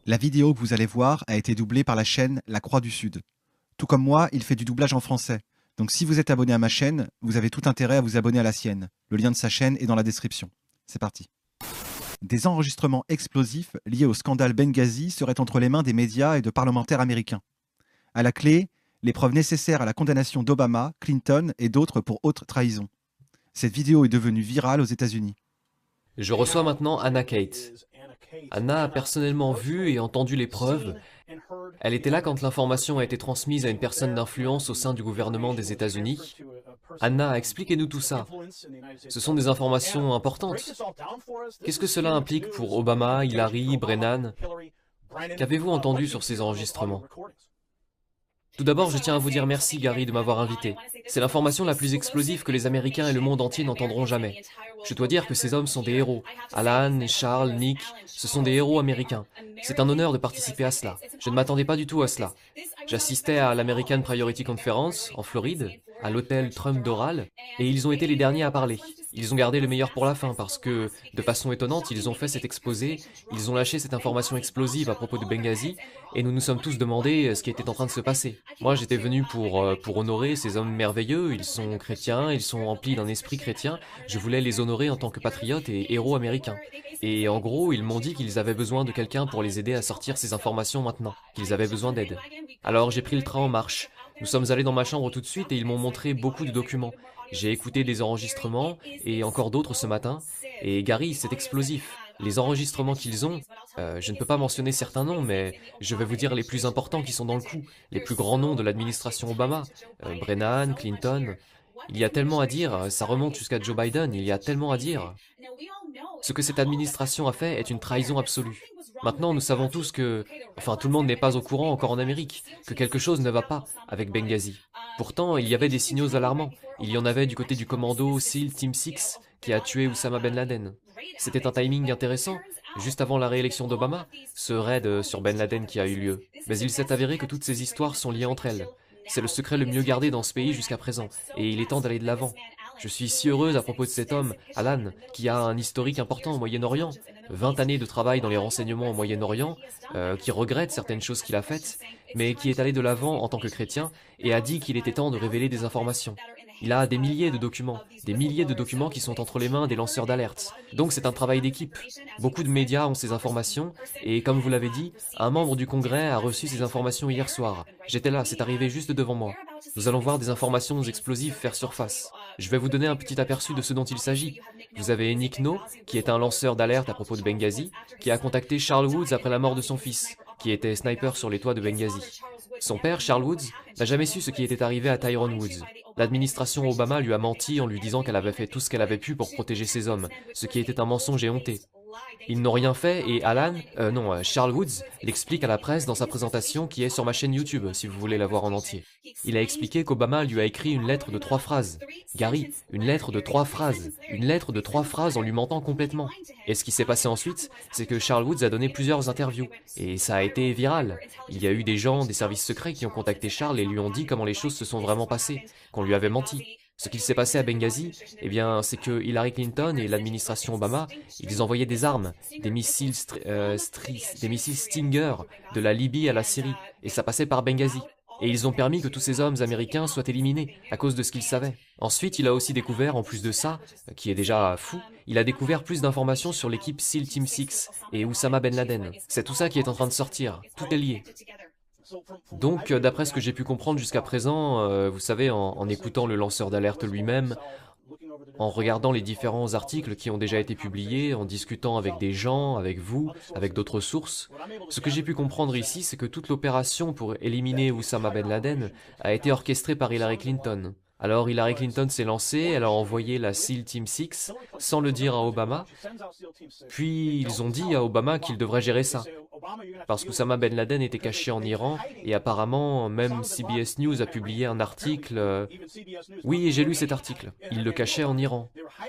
La vidéo que vous allez voir a été doublée par la chaîne La Croix du Sud. Tout comme moi, il fait du doublage en français. Donc si vous êtes abonné à ma chaîne, vous avez tout intérêt à vous abonner à la sienne. Le lien de sa chaîne est dans la description. C'est parti. Des enregistrements explosifs liés au scandale Benghazi seraient entre les mains des médias et de parlementaires américains. À la clé, les preuves nécessaires à la condamnation d'Obama, Clinton et d'autres pour haute trahison. Cette vidéo est devenue virale aux États-Unis. Je reçois maintenant Anna Kate. Anna a personnellement vu et entendu les preuves. Elle était là quand l'information a été transmise à une personne d'influence au sein du gouvernement des États-Unis. Anna, expliquez-nous tout ça. Ce sont des informations importantes. Qu'est-ce que cela implique pour Obama, Hillary, Brennan? Qu'avez-vous entendu sur ces enregistrements? Tout d'abord, je tiens à vous dire merci, Gary, de m'avoir invité. C'est l'information la plus explosive que les Américains et le monde entier n'entendront jamais. Je dois dire que ces hommes sont des héros. Alan, Charles, Nick, ce sont des héros américains. C'est un honneur de participer à cela. Je ne m'attendais pas du tout à cela. J'assistais à l'American Priority Conference, en Floride, à l'hôtel Trump Doral, et ils ont été les derniers à parler. Ils ont gardé le meilleur pour la fin parce que, de façon étonnante, ils ont fait cet exposé, ils ont lâché cette information explosive à propos de Benghazi, et nous nous sommes tous demandé ce qui était en train de se passer. Moi, j'étais venu pour honorer ces hommes merveilleux, ils sont chrétiens, ils sont remplis d'un esprit chrétien, je voulais les honorer en tant que patriotes et héros américains. Et en gros, ils m'ont dit qu'ils avaient besoin de quelqu'un pour les aider à sortir ces informations maintenant, qu'ils avaient besoin d'aide. Alors j'ai pris le train en marche. Nous sommes allés dans ma chambre tout de suite et ils m'ont montré beaucoup de documents. J'ai écouté des enregistrements et encore d'autres ce matin. Et Gary, c'est explosif. Les enregistrements qu'ils ont, je ne peux pas mentionner certains noms, mais je vais vous dire les plus importants qui sont dans le coup, les plus grands noms de l'administration Obama, Brennan, Clinton. Il y a tellement à dire, ça remonte jusqu'à Joe Biden, il y a tellement à dire. Ce que cette administration a fait est une trahison absolue. Maintenant, nous savons tous que, enfin, tout le monde n'est pas au courant encore en Amérique, que quelque chose ne va pas avec Benghazi. Pourtant, il y avait des signaux alarmants. Il y en avait du côté du commando SEAL Team 6 qui a tué Oussama Ben Laden. C'était un timing intéressant, juste avant la réélection d'Obama, ce raid sur Ben Laden qui a eu lieu. Mais il s'est avéré que toutes ces histoires sont liées entre elles. C'est le secret le mieux gardé dans ce pays jusqu'à présent, et il est temps d'aller de l'avant. Je suis si heureuse à propos de cet homme, Alan, qui a un historique important au Moyen-Orient, 20 années de travail dans les renseignements au Moyen-Orient, qui regrette certaines choses qu'il a faites, mais qui est allé de l'avant en tant que chrétien et a dit qu'il était temps de révéler des informations. Il a des milliers de documents qui sont entre les mains des lanceurs d'alerte. Donc c'est un travail d'équipe. Beaucoup de médias ont ces informations, et comme vous l'avez dit, un membre du Congrès a reçu ces informations hier soir. J'étais là, c'est arrivé juste devant moi. Nous allons voir des informations explosives faire surface. Je vais vous donner un petit aperçu de ce dont il s'agit. Vous avez Nick No, qui est un lanceur d'alerte à propos de Benghazi, qui a contacté Charles Woods après la mort de son fils, qui était sniper sur les toits de Benghazi. Son père, Charles Woods, n'a jamais su ce qui était arrivé à Tyrone Woods. L'administration Obama lui a menti en lui disant qu'elle avait fait tout ce qu'elle avait pu pour protéger ses hommes, ce qui était un mensonge éhonté. Ils n'ont rien fait et Charles Woods l'explique à la presse dans sa présentation qui est sur ma chaîne YouTube, si vous voulez la voir en entier. Il a expliqué qu'Obama lui a écrit une lettre de 3 phrases. Gary, une lettre de 3 phrases. Une lettre de 3 phrases en lui mentant complètement. Et ce qui s'est passé ensuite, c'est que Charles Woods a donné plusieurs interviews. Et ça a été viral. Il y a eu des gens des services secrets qui ont contacté Charles et lui ont dit comment les choses se sont vraiment passées, qu'on lui avait menti. Ce qu'il s'est passé à Benghazi, eh bien, c'est que Hillary Clinton et l'administration Obama, ils envoyaient des armes, des missiles Stinger de la Libye à la Syrie, et ça passait par Benghazi. Et ils ont permis que tous ces hommes américains soient éliminés, à cause de ce qu'ils savaient. Ensuite, il a aussi découvert, en plus de ça, qui est déjà fou, il a découvert plus d'informations sur l'équipe SEAL Team 6 et Oussama Ben Laden. C'est tout ça qui est en train de sortir, tout est lié. Donc, d'après ce que j'ai pu comprendre jusqu'à présent, vous savez, en écoutant le lanceur d'alerte lui-même, en regardant les différents articles qui ont déjà été publiés, en discutant avec des gens, avec vous, avec d'autres sources, ce que j'ai pu comprendre ici, c'est que toute l'opération pour éliminer Oussama Ben Laden a été orchestrée par Hillary Clinton. Alors Hillary Clinton s'est lancée, elle a envoyé la SEAL Team 6 sans le dire à Obama, puis ils ont dit à Obama qu'il devrait gérer ça. Parce qu'Oussama Ben Laden était caché en Iran, et apparemment, même CBS News a publié un article... Oui, j'ai lu cet article. Il le cachait en Iran.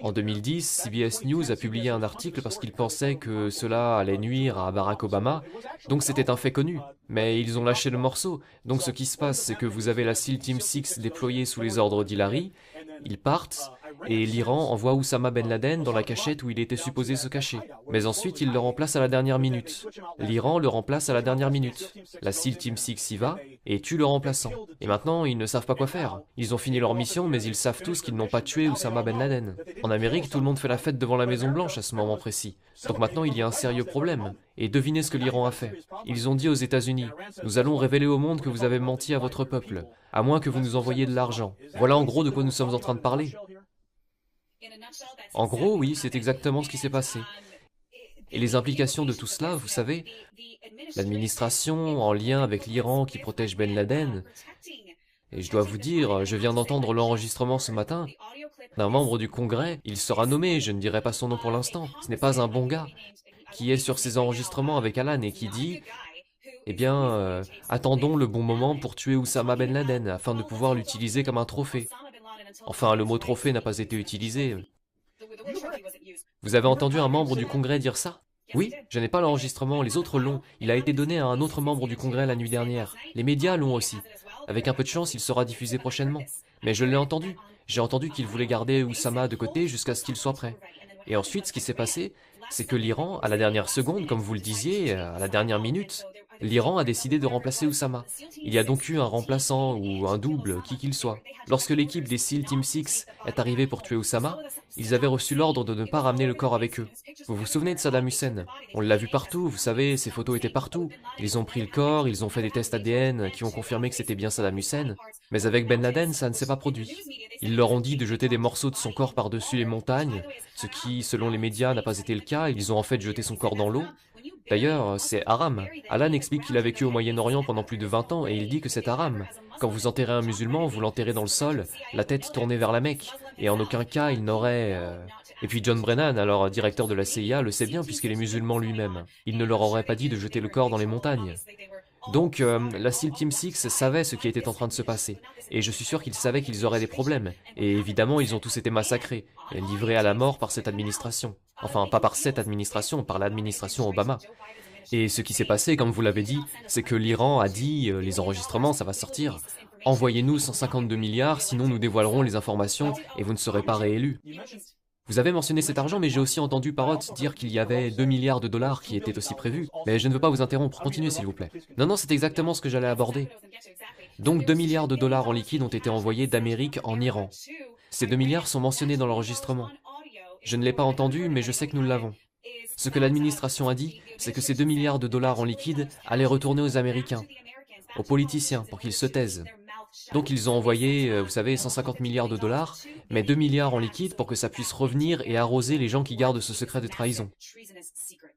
En 2010, CBS News a publié un article parce qu'il pensait que cela allait nuire à Barack Obama, donc c'était un fait connu. Mais ils ont lâché le morceau. Donc ce qui se passe, c'est que vous avez la SEAL Team 6 déployée sous les ordres d'Hillary, ils partent, et l'Iran envoie Oussama Ben Laden dans la cachette où il était supposé se cacher. Mais ensuite, il le remplace à la dernière minute. L'Iran le remplace à la dernière minute. La SEAL Team 6 y va et tue le remplaçant. Et maintenant, ils ne savent pas quoi faire. Ils ont fini leur mission, mais ils savent tous qu'ils n'ont pas tué Oussama Ben Laden. En Amérique, tout le monde fait la fête devant la Maison Blanche à ce moment précis. Donc maintenant, il y a un sérieux problème. Et devinez ce que l'Iran a fait. Ils ont dit aux États-Unis, nous allons révéler au monde que vous avez menti à votre peuple, à moins que vous nous envoyiez de l'argent. Voilà en gros de quoi nous sommes en train de parler. En gros, oui, c'est exactement ce qui s'est passé. Et les implications de tout cela, vous savez, l'administration en lien avec l'Iran qui protège Ben Laden, et je dois vous dire, je viens d'entendre l'enregistrement ce matin d'un membre du Congrès, il sera nommé, je ne dirai pas son nom pour l'instant, ce n'est pas un bon gars, qui est sur ces enregistrements avec Alan et qui dit, eh bien, attendons le bon moment pour tuer Oussama Ben Laden afin de pouvoir l'utiliser comme un trophée. Enfin, le mot trophée n'a pas été utilisé. Vous avez entendu un membre du Congrès dire ça? Oui, je n'ai pas l'enregistrement, les autres l'ont. Il a été donné à un autre membre du Congrès la nuit dernière. Les médias l'ont aussi. Avec un peu de chance, il sera diffusé prochainement. Mais je l'ai entendu. J'ai entendu qu'il voulait garder Oussama de côté jusqu'à ce qu'il soit prêt. Et ensuite, ce qui s'est passé, c'est que l'Iran, à la dernière seconde, comme vous le disiez, à la dernière minute, l'Iran a décidé de remplacer Oussama. Il y a donc eu un remplaçant ou un double, qui qu'il soit. Lorsque l'équipe des SEAL Team 6 est arrivée pour tuer Oussama, ils avaient reçu l'ordre de ne pas ramener le corps avec eux. Vous vous souvenez de Saddam Hussein? On l'a vu partout, vous savez, ses photos étaient partout. Ils ont pris le corps, ils ont fait des tests ADN qui ont confirmé que c'était bien Saddam Hussein. Mais avec Ben Laden, ça ne s'est pas produit. Ils leur ont dit de jeter des morceaux de son corps par-dessus les montagnes, ce qui, selon les médias, n'a pas été le cas. Ils ont en fait jeté son corps dans l'eau. D'ailleurs, c'est haram. Alan explique qu'il a vécu au Moyen-Orient pendant plus de 20 ans et il dit que c'est haram. Quand vous enterrez un musulman, vous l'enterrez dans le sol, la tête tournée vers la Mecque. Et en aucun cas, il n'aurait... Et puis John Brennan, alors directeur de la CIA, le sait bien puisqu'il est musulman lui-même. Il ne leur aurait pas dit de jeter le corps dans les montagnes. Donc, la SEAL Team 6 savait ce qui était en train de se passer. Et je suis sûr qu'ils savaient qu'ils auraient des problèmes. Et évidemment, ils ont tous été massacrés, et livrés à la mort par cette administration. Enfin, pas par cette administration, par l'administration Obama. Et ce qui s'est passé, comme vous l'avez dit, c'est que l'Iran a dit, les enregistrements, ça va sortir, envoyez-nous 152 milliards, sinon nous dévoilerons les informations et vous ne serez pas réélus. Vous avez mentionné cet argent, mais j'ai aussi entendu Parrott dire qu'il y avait 2 milliards de dollars qui étaient aussi prévus. Mais je ne veux pas vous interrompre, continuez s'il vous plaît. Non, c'est exactement ce que j'allais aborder. Donc 2 milliards de dollars en liquide ont été envoyés d'Amérique en Iran. Ces 2 milliards sont mentionnés dans l'enregistrement. Je ne l'ai pas entendu, mais je sais que nous l'avons. Ce que l'administration a dit, c'est que ces 2 milliards de dollars en liquide allaient retourner aux Américains, aux politiciens, pour qu'ils se taisent. Donc ils ont envoyé, vous savez, 150 milliards de dollars, mais 2 milliards en liquide pour que ça puisse revenir et arroser les gens qui gardent ce secret de trahison.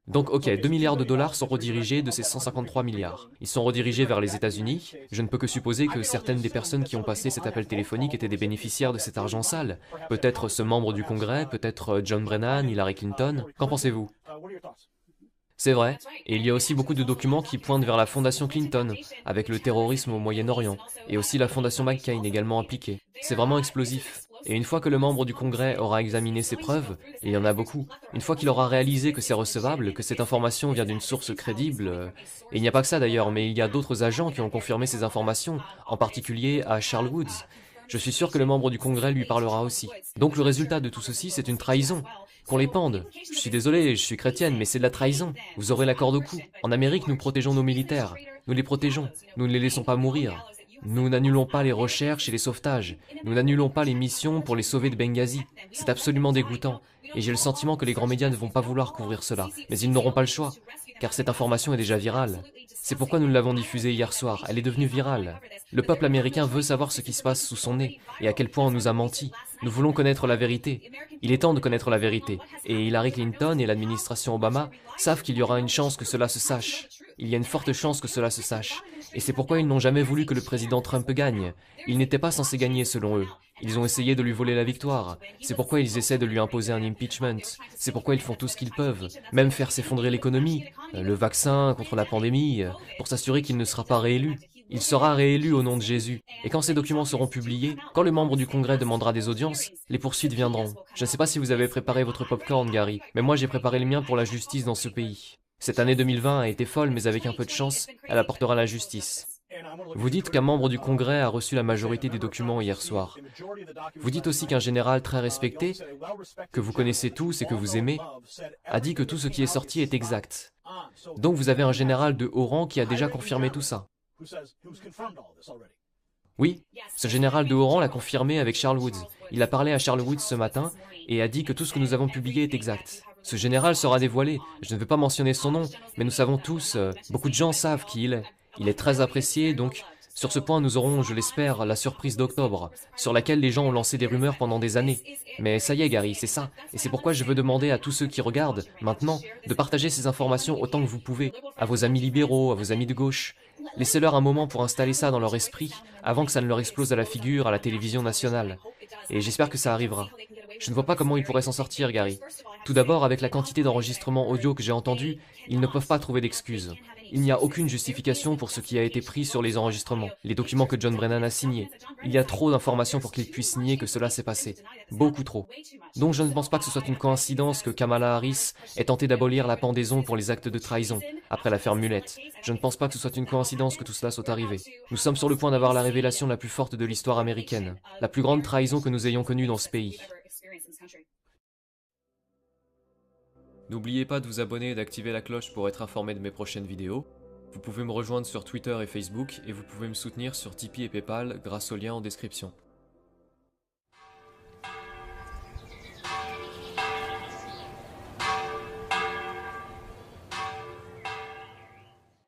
Donc ok, 2 milliards de dollars sont redirigés de ces 153 milliards. Ils sont redirigés vers les États-Unis. Je ne peux que supposer que certaines des personnes qui ont passé cet appel téléphonique étaient des bénéficiaires de cet argent sale. Peut-être ce membre du Congrès, peut-être John Brennan, Hillary Clinton. Qu'en pensez-vous? C'est vrai, et il y a aussi beaucoup de documents qui pointent vers la fondation Clinton, avec le terrorisme au Moyen-Orient, et aussi la fondation McCain également impliquée. C'est vraiment explosif. Et une fois que le membre du Congrès aura examiné ces preuves, et il y en a beaucoup, une fois qu'il aura réalisé que c'est recevable, que cette information vient d'une source crédible, et il n'y a pas que ça d'ailleurs, mais il y a d'autres agents qui ont confirmé ces informations, en particulier à Charles Woods. Je suis sûr que le membre du Congrès lui parlera aussi. Donc le résultat de tout ceci, c'est une trahison. Qu'on les pende. Je suis désolé, je suis chrétienne, mais c'est de la trahison. Vous aurez la corde au cou. En Amérique, nous protégeons nos militaires. Nous les protégeons. Nous ne les laissons pas mourir. Nous n'annulons pas les recherches et les sauvetages. Nous n'annulons pas les missions pour les sauver de Benghazi. C'est absolument dégoûtant. Et j'ai le sentiment que les grands médias ne vont pas vouloir couvrir cela. Mais ils n'auront pas le choix. Car cette information est déjà virale. C'est pourquoi nous l'avons diffusée hier soir. Elle est devenue virale. Le peuple américain veut savoir ce qui se passe sous son nez et à quel point on nous a menti. Nous voulons connaître la vérité. Il est temps de connaître la vérité. Et Hillary Clinton et l'administration Obama savent qu'il y aura une chance que cela se sache. Il y a une forte chance que cela se sache. Et c'est pourquoi ils n'ont jamais voulu que le président Trump gagne. Il n'était pas censé gagner selon eux. Ils ont essayé de lui voler la victoire. C'est pourquoi ils essaient de lui imposer un impeachment. C'est pourquoi ils font tout ce qu'ils peuvent. Même faire s'effondrer l'économie, le vaccin contre la pandémie, pour s'assurer qu'il ne sera pas réélu. Il sera réélu au nom de Jésus. Et quand ces documents seront publiés, quand le membre du Congrès demandera des audiences, les poursuites viendront. Je ne sais pas si vous avez préparé votre popcorn, Gary, mais moi j'ai préparé le mien pour la justice dans ce pays. Cette année 2020 a été folle, mais avec un peu de chance, elle apportera la justice. Vous dites qu'un membre du Congrès a reçu la majorité des documents hier soir. Vous dites aussi qu'un général très respecté, que vous connaissez tous et que vous aimez, a dit que tout ce qui est sorti est exact. Donc vous avez un général de haut rang qui a déjà confirmé tout ça. Oui, ce général de haut rang l'a confirmé avec Charles Woods. Il a parlé à Charles Woods ce matin et a dit que tout ce que nous avons publié est exact. Ce général sera dévoilé. Je ne veux pas mentionner son nom, mais nous savons tous, beaucoup de gens savent qui il est. Il est très apprécié, donc sur ce point nous aurons, je l'espère, la surprise d'octobre, sur laquelle les gens ont lancé des rumeurs pendant des années. Mais ça y est Gary, c'est ça. Et c'est pourquoi je veux demander à tous ceux qui regardent, maintenant, de partager ces informations autant que vous pouvez, à vos amis libéraux, à vos amis de gauche. Laissez-leur un moment pour installer ça dans leur esprit, avant que ça ne leur explose à la figure à la télévision nationale. Et j'espère que ça arrivera. Je ne vois pas comment ils pourraient s'en sortir, Gary. Tout d'abord, avec la quantité d'enregistrements audio que j'ai entendus, ils ne peuvent pas trouver d'excuses. Il n'y a aucune justification pour ce qui a été pris sur les enregistrements, les documents que John Brennan a signés. Il y a trop d'informations pour qu'ils puissent nier que cela s'est passé. Beaucoup trop. Donc je ne pense pas que ce soit une coïncidence que Kamala Harris ait tenté d'abolir la pendaison pour les actes de trahison, après l'affaire Mulette. Je ne pense pas que ce soit une coïncidence que tout cela soit arrivé. Nous sommes sur le point d'avoir la révélation la plus forte de l'histoire américaine, la plus grande trahison que nous ayons connue dans ce pays. N'oubliez pas de vous abonner et d'activer la cloche pour être informé de mes prochaines vidéos. Vous pouvez me rejoindre sur Twitter et Facebook et vous pouvez me soutenir sur Tipeee et Paypal grâce au lien en description.